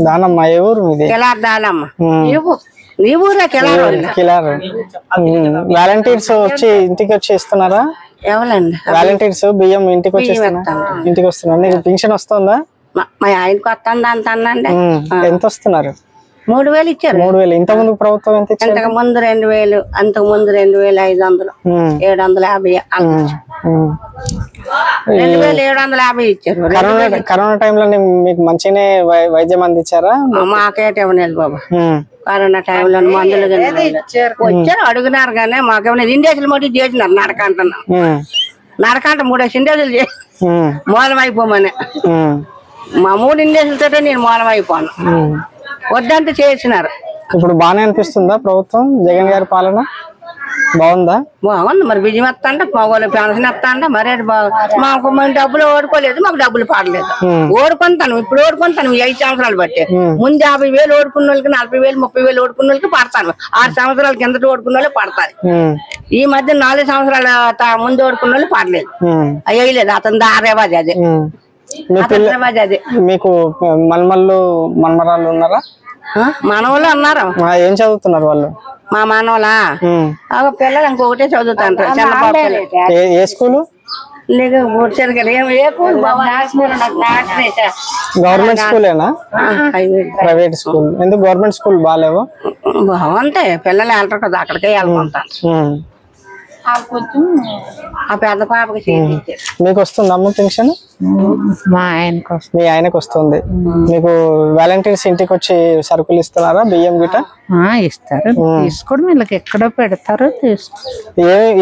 దానమ్మ ఏ ఊరు మీది? కిలార్ దానమ్మ. నీ ఊరే కిలార్. వాలంటీర్స్ వచ్చి ఇంటికి వచ్చి ఇస్తున్నారా? ఎవరండి వాలంటీర్స్ బియ్యం ఇంటికి వచ్చి ఇంటికి వస్తున్నారు. నీకు పింఛన్ వస్తుందా? మా ఆయనకు వస్తుంది అంటానండి. ఎంత వస్తున్నారు? 3000 ఇచ్చారు. 3000. ఇంత ముందు ప్రభుత్వం ఎంత ఇచ్చారు? ఇంతకు ముందు 2000, అంతకు ముందు 2500, 750, 2750 ఇచ్చారు. కరోనా టైంలో మీకు మంచిగానే వైద్యం అందించారా? మాకేటేమో బాబా కరోనా టైంలో మందులు వచ్చారు అడుగున్నారు కానీ మాకేమైనా ఇండేసులు మట్టి చేసినారు. నడక అంటున్నాం. నడక అంటే 3 ఇండేసులు చేసి మూలం అయిపోమని. మా 3 ఇండేసులతో నేను మూలం అయిపోను. వద్దంటే చేసినారు. ఇప్పుడు బాగానే అనిపిస్తుందా ప్రభుత్వం? జగన్ గారి పాలన బాగుందా? బాగుంది. మరి బియ్యం ఎత్తాంటే మగవాళ్ళు పెన్షన్ ఎత్తాంటే మరే మాకు మేము డబ్బులు ఓడుకోలేదు. మాకు డబ్బులు పడలేదు. ఓడుకుంటాను ఇప్పుడు ఓడుకుంటాను 5 సంవత్సరాలు బట్టి. ముందు 50,000 ఓడుకున్న వాళ్ళకి 40,000, 30,000 ఓడుకున్న వాళ్ళకి పడతాను. 6 సంవత్సరాల కిందట ఓడుకున్న వాళ్ళు పడతారు. ఈ మధ్య 4 సంవత్సరాల ముందు ఓడుకున్న వాళ్ళు పడలేదు. అయ్యలేదు. అతను దారేవాది అదే. మీకు మనమరాళ్ళు ఉన్నారా? మనవాళ్ళు అన్నారు. ఏం చదువుతున్నారు వాళ్ళు? మా మనవలా పిల్లలు ఇంకొకటే చదువుతాంటారు. చిన్నబాబు ఏ స్కూలు? గవర్నమెంట్ స్కూలేనా? Private school? ఎందుకు గవర్నమెంట్ స్కూల్ బాగాలేవు? బాగుంటాయి. పిల్లలు వెళ్తారు కదా అక్కడికే వెళ్ళుకుంటారు. ఆ పెద్ద పాపకి మీకు వస్తుంది అమ్మ పెన్షన్? మా ఆయనకు మీ ఆయనకు వస్తుంది. మీకు వాలంటీర్స్ ఇంటికి వచ్చి సరుకులు ఇస్తున్నారా? బియ్యం గిట ఇస్తారు. తీసుకోవడం వీళ్ళకి ఎక్కడ పెడతారో తీసుకో.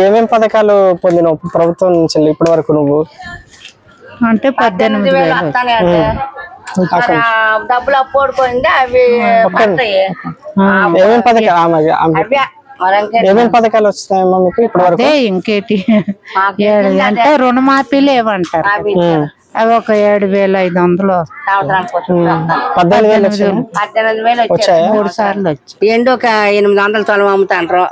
ఏమేమి పథకాలు పొందినావు ప్రభుత్వం నుంచి ఇప్పటి వరకు నువ్వు? అంటే 18,000 డబ్బులు అప్పోడుకోండి. అవి ఏమేమి పథకాలు ఏమేమి పథకాలు వస్తున్నాయమ్మా మీకు ఇప్పటి వరకు? ఇంకేటి అంటే రుణమాఫీ లేవంటారు. అవి ఒక 7,500 18,000 వచ్చాయా? 3 సార్లు వచ్చి. ఎండు ఒక 800 తొలం అమ్ముతాండ్రు.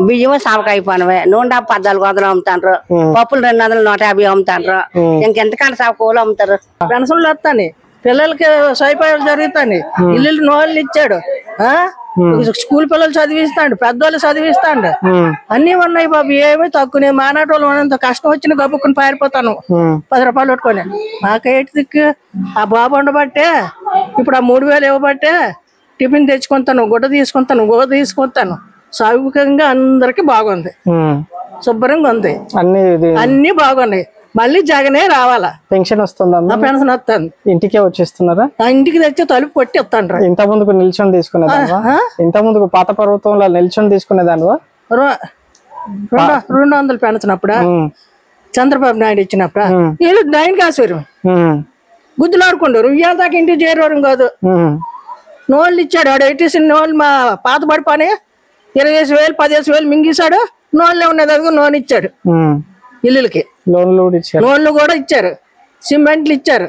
బియ్యం సామకాయ పనవే. నూనె 1400 అమ్ముతాండ్రు. పప్పులు 200, 150 అమ్ముతాండ్రు. ఇంకెంతకంటే సాకోలు అమ్ముతారు. పెన్షన్లు వస్తాయి. పిల్లలకి సైపాయాలు జరుగుతాయి. ఇల్లు నోళ్ళు ఇచ్చాడు. స్కూల్ పిల్లలు చదివిస్తాడు. పెద్దోళ్ళు చదివిస్తాడు. అన్ని ఉన్నాయి బాబు. ఏమీ తక్కువ. మానాటోళ్ళు అంత కష్టం వచ్చిన గబ్బుకుని పారిపోతాను 10 రూపాయలు పెట్టుకొని. మాకేటి దిక్కు? ఆ బాబు ఉండబట్టే ఇప్పుడు ఆ 3000 ఇవ్వబట్టే టిఫిన్ తెచ్చుకుంటాను, గుడ్డ తీసుకుంటాను, గోడ తీసుకుంటాను. సౌకర్యంగా అందరికి బాగుంది. శుభ్రంగా ఉంది. అన్ని బాగున్నాయి. మళ్ళీ జగనే రావాలా. పెన్షన్ వస్తుందా? పెన్షన్ వస్తుంది. ఇంటికే వచ్చేస్తున్నారా? ఇంటికి తెచ్చి తలుపు కొట్టి వస్తాను. ఇంత ముందుకు నిల్చొని తీసుకునేదానివా? ఇంత ముందుకు పాత ప్రభుత్వంలో నిల్చొని తీసుకునేదానివా? 200 పెన్షన్ అప్పుడా? చంద్రబాబు నాయుడు ఇచ్చినప్పుడా? వీళ్ళు 9 కాసేరు గుద్దులు ఆడుకుంటారు. ఇవాళ దాకా ఇంటికి చేరేవారు కాదు. నోళ్ళు ఇచ్చాడు. ఆడు ఎట్టేసి నోళ్ళు మా పాత పడిపోయి 20,000, 15,000 మింగేశాడు. నోళ్ళే ఉన్నది. అదిగో నూనె ఇచ్చాడు. ఇల్లులకి లోన్లు కూడా ఇచ్చారు. సిమెంట్లు ఇచ్చారు.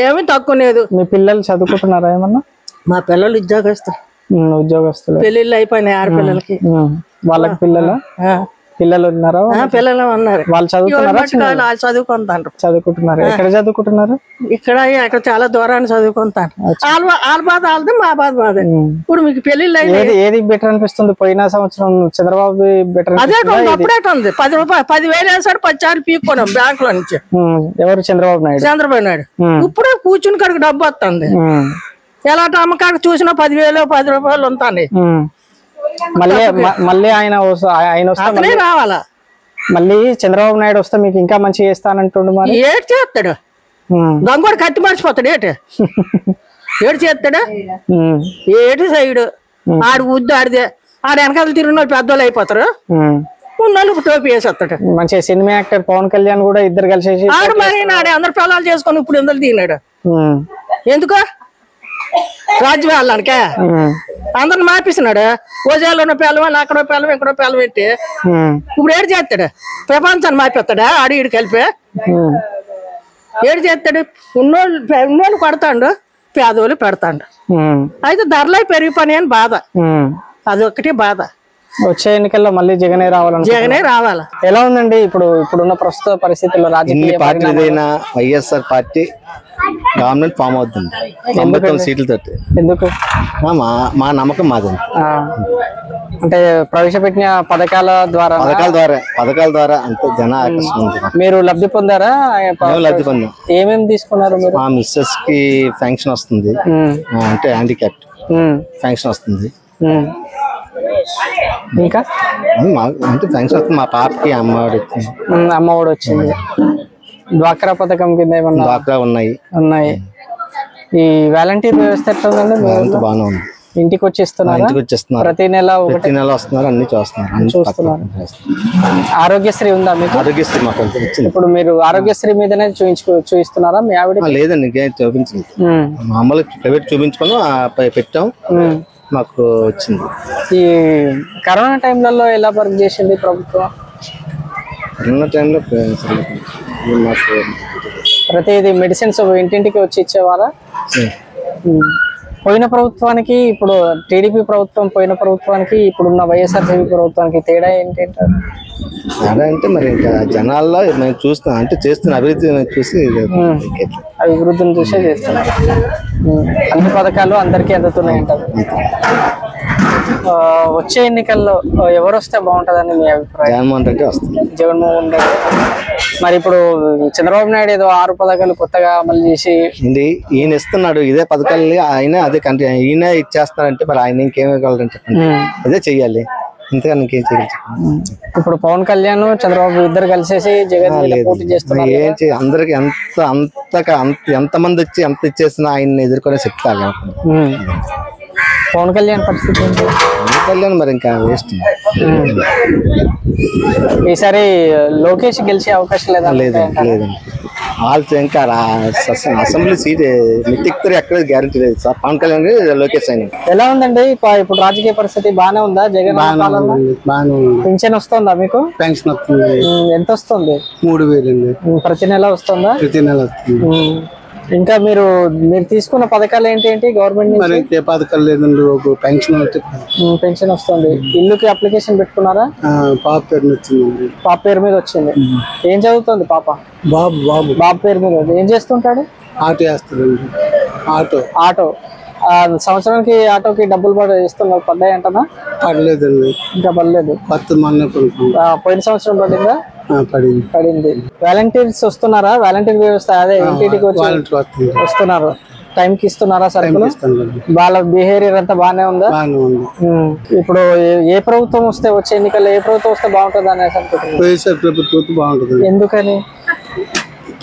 ఏమీ తక్కువ లేదు. మీ పిల్లలు చదువుకుంటున్నారా ఏమన్నా? మా పిల్లలు ఉద్యోగస్తులు. పెళ్లిళ్ళు అయిపోయినాయి ఆడపిల్లలకి. వాళ్ళకి పిల్లలు ఉన్నారా? పిల్లలు ఉన్నారు. వాళ్ళు చదువుతున్నారా? చదువుకుంటున్నారు. ఎక్కడ చదువుకుంటున్నారు? ఇక్కడ చాలా దూరాన్ని చదువుకుంటాను. వాళ్ళ బాధ వాళ్ళది, మా బాధ మాది. ఇప్పుడు మీకు పెళ్లిళ్ళు ఏది బెటర్ అనిపిస్తుంది? పోయిన సంవత్సరం చంద్రబాబు బెటర్? అదే అప్పుడేట ఉంది. 10,000 వేసాడు. 10 సార్లు పీక్కున్నాం బ్యాంక్ లో నుంచి. ఎవరు? చంద్రబాబు నాయుడు. ఇప్పుడే కూర్చుని కాడికి డబ్బు వస్తుంది. ఎలాంటి అమ్మకాడ చూసినా 10,000, 10 రూపాయలు ఉంటాయి. మళ్ళీ ఆయన వస్తే రావాలా? మళ్ళీ చంద్రబాబు నాయుడు వస్తే మీకు ఇంకా మంచిగా చేస్తానంటుండు. మరి ఏడు చేస్తాడు? గంగోడు కత్తి మర్చిపోతాడు. ఏడు చేస్తాడు? ఏడు సైడు ఆడు ఉద్దు ఆడిదే. ఆడ వెనకాల తిరిగిన పెద్దోళ్ళు అయిపోతారు. ఉన్నోళ్ళు టోపీ వేసేస్తాడు. మంచిగా సినిమా యాక్టర్ పవన్ కళ్యాణ్ కూడా ఇద్దరు కలిసి ఆడు మరి నాడే అందరు పిల్లలు చేసుకొని ఇప్పుడు ఎందుకు దిగినాడు? ఎందుకో రాజ్యం వెళ్ళడానికే అందరిని మార్పిస్తున్నాడు. ఓజాలో ఉన్న పిల్లలు, అక్కడ పిల్లలు, ఇక్కడ పిల్లలు పెట్టి ఇప్పుడు ఏడు చేస్తాడు? ప్రపంచాన్ని మార్పిస్తాడా? ఆడి ఈడు కలిపి ఏడు చేస్తాడు? ఉన్నోళ్ళు కొడతాడు, పేదోళ్ళు పెడతాడు. అయితే ధరలే పెరిగిపోయి అని బాధ. అదొక్కటి బాధ. వచ్చే ఎన్నికల్లో మళ్ళీ జగనే రావాలా? ఎలా ఉందండి ఇప్పుడున్న ప్రస్తుత పరిస్థితుల్లో? రాజకీయ party YSR party government form అవుతుంది 99 సీట్లతో. ఎందుకు? మా నమ్మకం మాది. అంటే ప్రవేశపెట్టిన పథకాల ద్వారా అంతే జన ఆకర్షణ ఉంది. మీరు లబ్ధి పొందారా? లబ్ధి పొందాం. ఏమేమి తీసుకున్నారు మీరు? మా మిస్సెస్ కి ఫంక్షన్ వస్తుంది, అంటే హ్యాండిక్యాప్ట్ ఫంక్షన్ వస్తుంది. ఇంకా అంటే ఫంక్షన్ వస్తుంది. మా పాపకి అమ్మఒడి వచ్చింది. డ్వాక్రా పథకం కింద ఏమన్నా? డ్వాక్రా ఉన్నాయి. ఈ వాలంటీర్ వ్యవస్థ ఎట్లా ఉందండి? బాగానే ఉంది. ఇంటికి వచ్చి ఇస్తున్నారు? ప్రతి నెల వస్తున్నారు, అన్ని చూస్తున్నారు. ఆరోగ్యశ్రీ ఉందా మీకు? ఆరోగ్యశ్రీ మాకు వచ్చింది. ఇప్పుడు మీరు ఆరోగ్యశ్రీ మీదనే చూపిస్తున్నారా మీ ఆవిడ? లేదండి, ఇంకేం చూపించలేదు. మామూలు ప్రైవేట్ చూపించుకొని పెట్టాం, మాకు వచ్చింది. ఈ కరోనా టైంలలో ఎలా వర్క్ చేసింది ప్రభుత్వం? కరోనా టైంలో మాకు ప్రతిదీ మెడిసిన్స్ ఇంటింటికి వచ్చి ఇచ్చేవారా? పోయిన ప్రభుత్వానికి ఇప్పుడు టీడీపీ ప్రభుత్వం, పోయిన ప్రభుత్వానికి ఇప్పుడున్న వైఎస్ఆర్సీపీ ప్రభుత్వానికి తేడా ఏంటంటారు? తేడా అంటే మరి ఇంకా జనాల్లో మేము చూస్తాం, అంటే చేస్తున్న అభివృద్ధిని చూసే చేస్తున్నారు. అన్ని పథకాలు అందరికీ అందుతున్నాయంటారు. వచ్చే ఎన్నికల్లో ఎవరు వస్తే బాగుంటుందని మీ అభిప్రాయం? జగన్మోహన్ రెడ్డి వస్తుంది. జగన్మోహన్ రెడ్డి. మరి ఇప్పుడు చంద్రబాబు నాయుడు ఏదో 6 పథకాలు కొత్తగా అమలు చేసి ఈయన ఇస్తున్నాడు, ఇదే పథకాలు ఆయన అదే ఈయన ఇచ్చేస్తారంటే మరి ఆయన ఇంకేమివ్వగలరని చెప్పండి. అదే చెయ్యాలి, ఇంతకన్నా ఇంకేం చేయాలి? ఇప్పుడు పవన్ కళ్యాణ్ చంద్రబాబు ఇద్దరు కలిసేసి జగన్ పోటీ చేస్తున్నారు. ఏం చేయాలి? అందరికి ఎంత మంది వచ్చి ఎంత ఇచ్చేసినా ఆయన ఎదుర్కొనే శక్తి కాదు. పవన్ కళ్యాణ్ పరిస్థితి ఏంటి? పవన్ కళ్యాణ్ మరి ఇంకా వేస్ట్. ఈసారి లోకేష్ గెలిచే అవకాశం లేదండి. వాళ్ళు ఇంకా అసెంబ్లీ సీట్ మిత్తిక్తారు, ఎక్కడ గ్యారెంటీ లేదు సార్. పవన్ కళ్యాణ్ లోకేష్ అయిన ఎలా ఉందండి ఇప్పుడు రాజకీయ పరిస్థితి? బానే ఉందా? జగన్ పింఛన్ వస్తుందా మీకు? పెన్షన్ వస్తుంది. ఎంత వస్తుంది? 3000 ప్రతి నెల వస్తుందా? ప్రతి నెల వస్తుంది. ఇంకా మీరు తీసుకున్న పథకాలు ఏంటి? గవర్నమెంట్ పథకాలు లేదండి, పెన్షన్ వస్తుంది. ఇల్లుకి అప్లికేషన్ పెట్టుకున్నారా? పాప పేరు వచ్చింది. పాప పేరు మీద వచ్చింది. ఏం చదువుతుంది పాప? బాబు పేరు మీద. ఏం చేస్తుంటాడు? ఆటో వేస్తాడండి. ఆటో సంవత్సరానికి ఆటోకి డబ్బులు ఇస్తున్నారు, పడ్డాయి అంటనా? పడలేదండి, ఇంకా పడలేదు. పోయిన సంవత్సరం పడిందా? పడింది. వాలంటీర్స్ వస్తున్నారా? వాలంటీర్ వ్యవస్థ అదే ఇంటికి వచ్చి వస్తున్నారు. టైం కి ఇస్తున్నారా సరుకులు? వాళ్ళ బిహేవియర్ అంతా బాగానే ఉందా? ఇప్పుడు ఏ ప్రభుత్వం వస్తే, వచ్చే ఎన్నికల్లో ఏ ప్రభుత్వం వస్తే బాగుంటుంది అనేసి అనుకుంటున్నారు? ఎందుకని?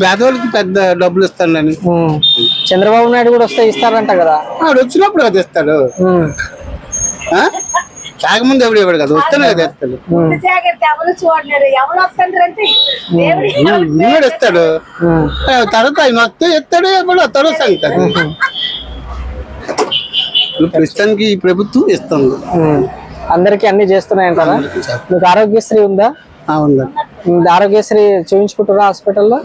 పేదవాళ్ళకి పెద్ద డబ్బులు ఇస్తాడని. చంద్రబాబు నాయుడు కూడా వస్తే ఇస్తారంట కదా? వచ్చినప్పుడు కదా ఇస్తాడు, కాకముందు ఎవడు ఇవ్వడు కదా, వస్తేనే కదా ఇస్తాడు. ఇస్తాడు తర్వాత ఆయన వస్తే ఇస్తాడు, ఎప్పుడు వస్తాడో సంగతి. ప్రస్తుతానికి ఈ ప్రభుత్వం ఇస్తుంది, అందరికి అన్ని చేస్తున్నాయంటారా? మీకు ఆరోగ్యశ్రీ ఉందా? ఆరోగ్యశ్రీ చూపించుకుంటారా? హాస్పిటల్లో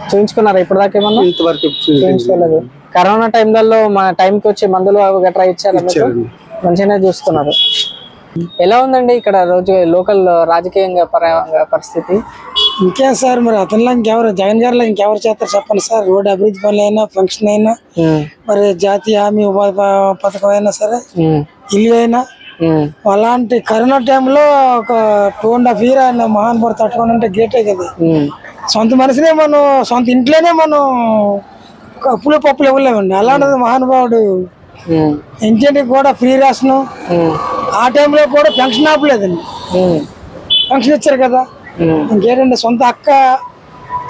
చూపించుకున్నారా ఇప్పటిదాకా? ఏమన్నా చూపించుకోలేదు. కరోనా టైంలలో మన టైంకి వచ్చి మందులు గట్రా ఇచ్చారా? మంచిగానే చూస్తున్నారు. ఎలా ఉందండి ఇక్కడ రోజు లోకల్ రాజకీయంగా పరిస్థితి? ఇంకేం సార్, మరి అతనిలో ఇంకెవరు, జగన్ గారిలో ఇంకెవరు చేస్తారు చెప్పండి సార్. రోడ్డు అభివృద్ధి పనులు అయినా, ఫంక్షన్ అయినా, మరి జాతీయ హామీ ఉపాధి పథకం అయినా సరే, ఇల్లు అయినా. అలాంటి కరోనా టైంలో ఒక 2.5 years ఆయన మహానుభావుడు తట్టుకోండి అంటే గ్రేటే కదా. సొంత మనిషినే మనం సొంత ఇంట్లోనే మనం అప్పులు పప్పులు ఇవ్వలేమండి. అలాంటిది మహానుభావుడు ఇంటింటికి కూడా ఫ్రీ రేషన్, ఆ టైంలో కూడా పెన్షన్ ఆపలేదండి, పెన్షన్ ఇచ్చారు కదా. ఇంకేంటంటే సొంత అక్క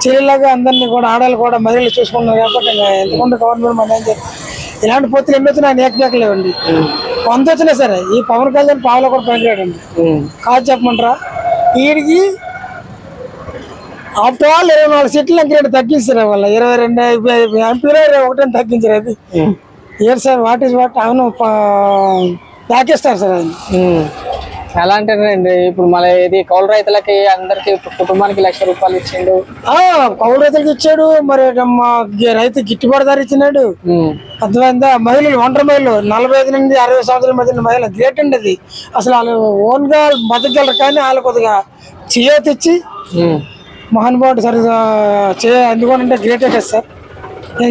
చెల్లిలాగా అందరినీ కూడా, ఆడవాళ్ళు కూడా మహిళలు చూసుకుంటున్నారు కాబట్టి ఎందుకంటే గవర్నమెంట్ మన ఏం చేస్తారు. ఇలాంటి పొత్తులు ఎన్ని వచ్చినా ఆయన ఏకలేవండి. కొంత వచ్చినా సరే ఈ పవన్ కళ్యాణ్ పావులో కూడా పనిచేయడండి. కాదు చెప్పమంటారా, వీడికి ఆఫ్టర్ ఆల్ 24 సీట్లు ఇంకేంటి తగ్గించారు. వాళ్ళ 22 ఎంపీలో 21 తగ్గించారు. అది ఏం సార్, వాట్ ఈస్ వాట్? అవును, ప్యాకేస్తారు సార్ ఆయన. ఎలా అంటారండి ఇప్పుడు మళ్ళీ ఇది కౌలు రైతులకి అందరికి కుటుంబానికి 1,00,000 రూపాయలు ఇచ్చిండు. కౌలు రైతులకి ఇచ్చాడు, మరి రైతు గిట్టుబాటు ధర ఇచ్చినాడు. అర్థమైందా? మహిళలు, ఒంటరి మహిళలు 45 నుండి 60 సంవత్సరాల మధ్య మహిళ గ్రేట్ అండి. అది అసలు వాళ్ళు ఓన్ గా బతకగలరు, కానీ వాళ్ళు కొద్దిగా చేయతిచ్చి మహానుభావుడు సరిగా అందుకోనంటే గ్రేటే కదా సార్.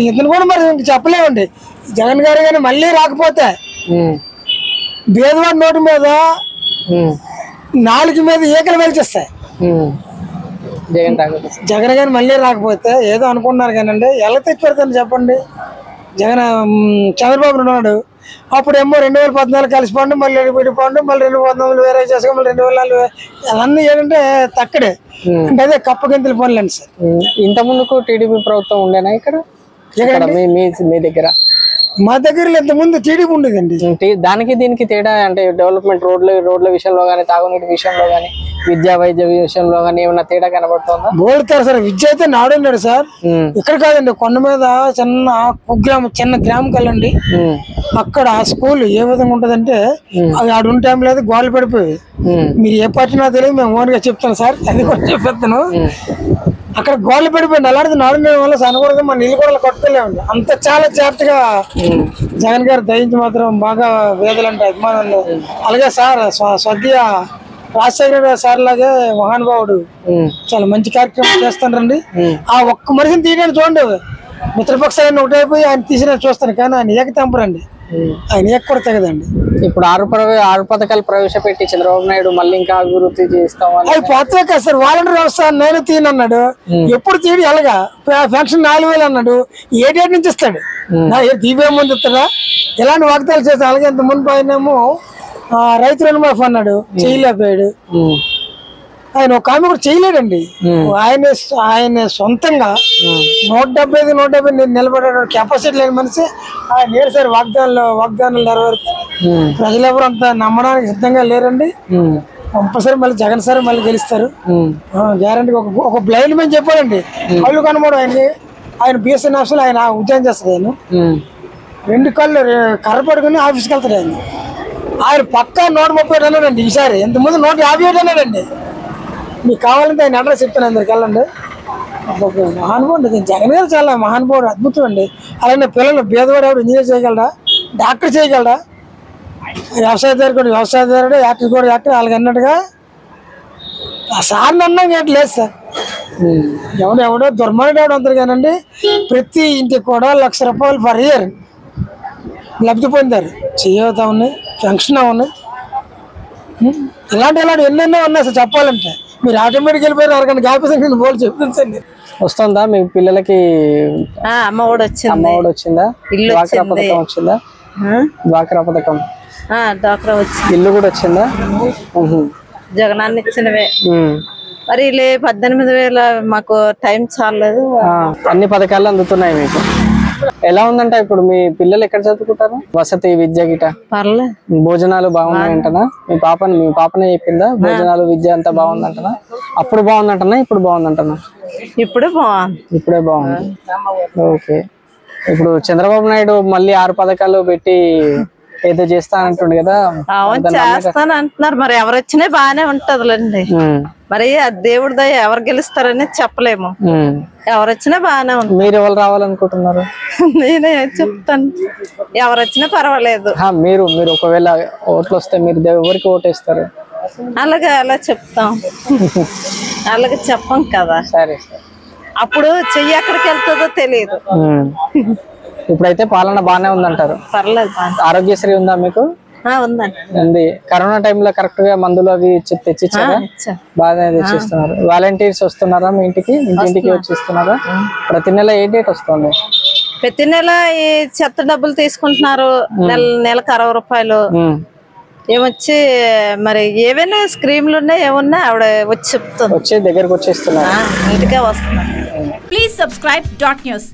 ఇతను కూడా మరి ఇంక చెప్పలేమండి. జగన్ గారు కానీ మళ్ళీ రాకపోతే భేదవాడి నోటి మీద నాలుగు మీద ఈకలు వెలిచేస్తాయి. జగన్ గారు మళ్ళీ రాకపోతే ఏదో అనుకున్నారు కానండి, ఎలా తెచ్చి పెడతాను చెప్పండి. చంద్రబాబు ఉన్నాడు, అప్పుడేమో 2014 కలిసిపోండి, మళ్ళీ విడిపోండి, మళ్ళీ 2019 వేరే చేసుకో, మళ్ళీ 2004 అవన్నీ ఏంటంటే తక్కడే అంటే అదే కప్పగింతల పనులండి సార్. ఇంత ముందుకు టీడీపీ ప్రభుత్వం ఉండేనా ఇక్కడ మీ దగ్గర? మా దగ్గర ఇంత ముందు టీడీపీ ఉండేదండి. దానికి దీనికి తేడా అంటే డెవలప్మెంట్ రోడ్ల విషయంలో కానీ, తాగునీటి విషయంలో కానీ, విద్యా వైద్య విషయంలో కానీ ఏమన్నా తేడా కనబడుతుందా? బోడుతారు సార్. విద్య అయితే నాడున్నాడు సార్. ఇక్కడ కాదండి, కొండ మీద చిన్న గ్రామం కలండి. అక్కడ ఆ స్కూల్ ఏ విధంగా ఉంటదంటే అది ఆడు ఉంటే లేదు, గోడలు పడిపోయి. మీరు ఏ పార్టీ నాకు తెలియదు, మేము ఓన్ గా చెప్తాను సార్, అది కూడా చెప్పేస్తాను. అక్కడ గోడలు పడిపోయింది. అలాంటిది నాడు వల్ల సనకూడదు, మన నీళ్ళు కూడా కట్టుకోలేమండి. అంత చాలా జాగ్రత్తగా జగన్ గారు దయించి మాత్రం బాగా వేదలంటే అభిమానులు. అలాగే సార్ స్వర్గీయ రాజశేఖర సార్ లాగే మహానుభావుడు చాలా మంచి కార్యక్రమం చేస్తానండి. ఆ ఒక్క మనిషిని తీయడానికి చూడండి, మిత్రపక్షాన్ని ఒకటైపోయి ఆయన తీసిన చూస్తాను, కానీ ఆయన ఏక తెంపరండి, ఆయన ఏక కూడా తెగదండి. ఇప్పుడు 6 పథకాలు ప్రవేశపెట్టి చంద్రబాబు నాయుడు మళ్ళీ ఇంకా అభివృద్ధి చేస్తామని అవి పోతే కదా సార్. వాలంటీర్ వ్యవస్థ నేను తీయనన్నాడు, ఎప్పుడు తీయడు. ఎలాగా పెన్షన్ 4000 అన్నాడు, ఏ డేట్ నుంచి ఇస్తాడు? దీపే ముందు ఇస్తాడా? ఇలాంటి వాగ్దాలు చేస్తాడు. అలాగే ఇంత ముందు ఆయనేమో రైతు రుణమాఫీ అన్నాడు, చేయలేకపోయాడు. ఆయన ఒక ఆమె కూడా చేయలేడండి. ఆయన సొంతంగా 175 నిలబడే కెపాసిటీ లేని మనిషి ఆయన లేరు సార్. వాగ్దానాలు నెరవేరుతారు. ప్రజలెవరు అంత నమ్మడానికి సిద్ధంగా లేరండి. కంపల్సరీ మళ్ళీ జగన్ సార్ మళ్ళీ గెలుస్తారు గ్యారంటీ. ఒక బ్లైండ్ మ్యాన్ చెప్పాడండి, కళ్ళు కనబడు ఆయన బిఎస్ఎన్ ఆఫీసులో ఆయన ఉద్యోగం చేస్తాడు. ఆయన 2 కళ్ళు కర్ర పడుకుని ఆఫీస్కి వెళ్తాడు. ఆయన పక్కా 137 అన్నాడండి ఈసారి. ఇంతకుముందు 157 అన్నాడండి. మీకు కావాలంటే ఆయన అడ్రస్ చెప్తాను, అందరికి వెళ్ళండి. మహానుభావుడు జగన్ గారు, చాలా మహానుభావుడు, అద్భుతం అండి. అలాగే పిల్లలు పేదవాడు ఎవడు ఇంజనీర్ చేయగలడా, డాక్టర్ చేయగలడా, వ్యవసాయదారుడు యాక్టర్ కూడా యాక్టర్, అలాగే అన్నట్టుగా ఆ సార్ని అన్నాం ఏంటి లేదు సార్. ఎవడో దుర్మార్గుడు ఎవడు అంటారు కానండి, ప్రతి ఇంటికి కూడా ₹1,00,000 పర్ ఇయర్ లబ్ధి పొందారు. చేయవుతా ఉన్నాయి, ఫంక్షన్ ఉన్నాయి, ఇలాంటి ఎన్నెన్నో ఉన్నాయి సార్. చెప్పాలంటే మీరు ఆటోమేటిక్ వెళ్ళిపోయారు, అరగంట గ్యాప్ బోల్ చెప్పించండి. వస్తుందా మీ పిల్లలకి అమ్మఒడి వచ్చిందా? డ్వాక్రా పథకం వచ్చిందా? డ్వాక్రా పథకం డ్వాక్రా వచ్చింది. ఇల్లు కూడా వచ్చిందా? జగనాన్ని ఇచ్చినవే. మరి 18,000 మాకు టైం చాలలేదు. అన్ని పథకాలు అందుతున్నాయి మీకు. ఎలా ఉందంట ఇప్పుడు మీ పిల్లలు ఎక్కడ చదువుకుంటారు? వసతి విద్య గిట పర్లేదు, భోజనాలు బాగున్నాయంటనా? మీ పాపనే చెప్పిందా భోజనాలు విద్య అంతా బాగుందంటనా? అప్పుడు బాగుందంటనా, ఇప్పుడు బాగుందంటనా? ఇప్పుడే బాగుంది. ఓకే. ఇప్పుడు చంద్రబాబు నాయుడు మళ్ళీ 6 పథకాలు పెట్టి ఏదో చేస్తానంటుండు కదా? చేస్తాను అంటున్నారు. మరి ఎవరు వచ్చినా బాగానే ఉంటదిలేండి. మరి దేవుడి దయ ఎవరు గెలుస్తారని చెప్పలేము. ఎవరు వచ్చినా బాగానే ఉంటుంది. మీరు ఎవరు రావాలనుకుంటున్నారు? నేనే చెప్తాను, ఎవరు వచ్చినా పర్వాలేదు. మీరు ఒకవేళ ఓట్లు వస్తే మీరు ఎవరికి ఓటేస్తారు? అలాగే అలా చెప్తాం, అలాగే చెప్పం కదా. సరే, అప్పుడు చెయ్యి ఎక్కడికి వెళ్తుందో తెలియదు. ఇప్పుడైతే పాలన బాగానే ఉందంటారు? పర్లేదు. ఆరోగ్యశ్రీ ఉందా మీకు? ఉంది. కరోనా టైంలో కరెక్ట్ గా మందులు అవి తెచ్చిచ్చారా? బాగా తెచ్చిస్తున్నారు. వాలంటీర్స్ వస్తున్నారా మీ ఇంటికి? ఇంటింటికి వచ్చి ఇస్తున్నారా? ప్రతి నెల ఏ డేట్ వస్తుంది? ప్రతి నెల ఈ చెత్త డబ్బులు తీసుకుంటున్నారు. నెలకు ₹60 ఏమొచ్చి మరి ఏవైనా స్క్రీమ్లు ఉన్నాయి, ఏమన్నా ఆవిడ వచ్చి చెప్తుంది. వచ్చి దగ్గరకు వచ్చేస్తున్నారు, ఇంటికే వస్తున్నారు. Please subscribe .news.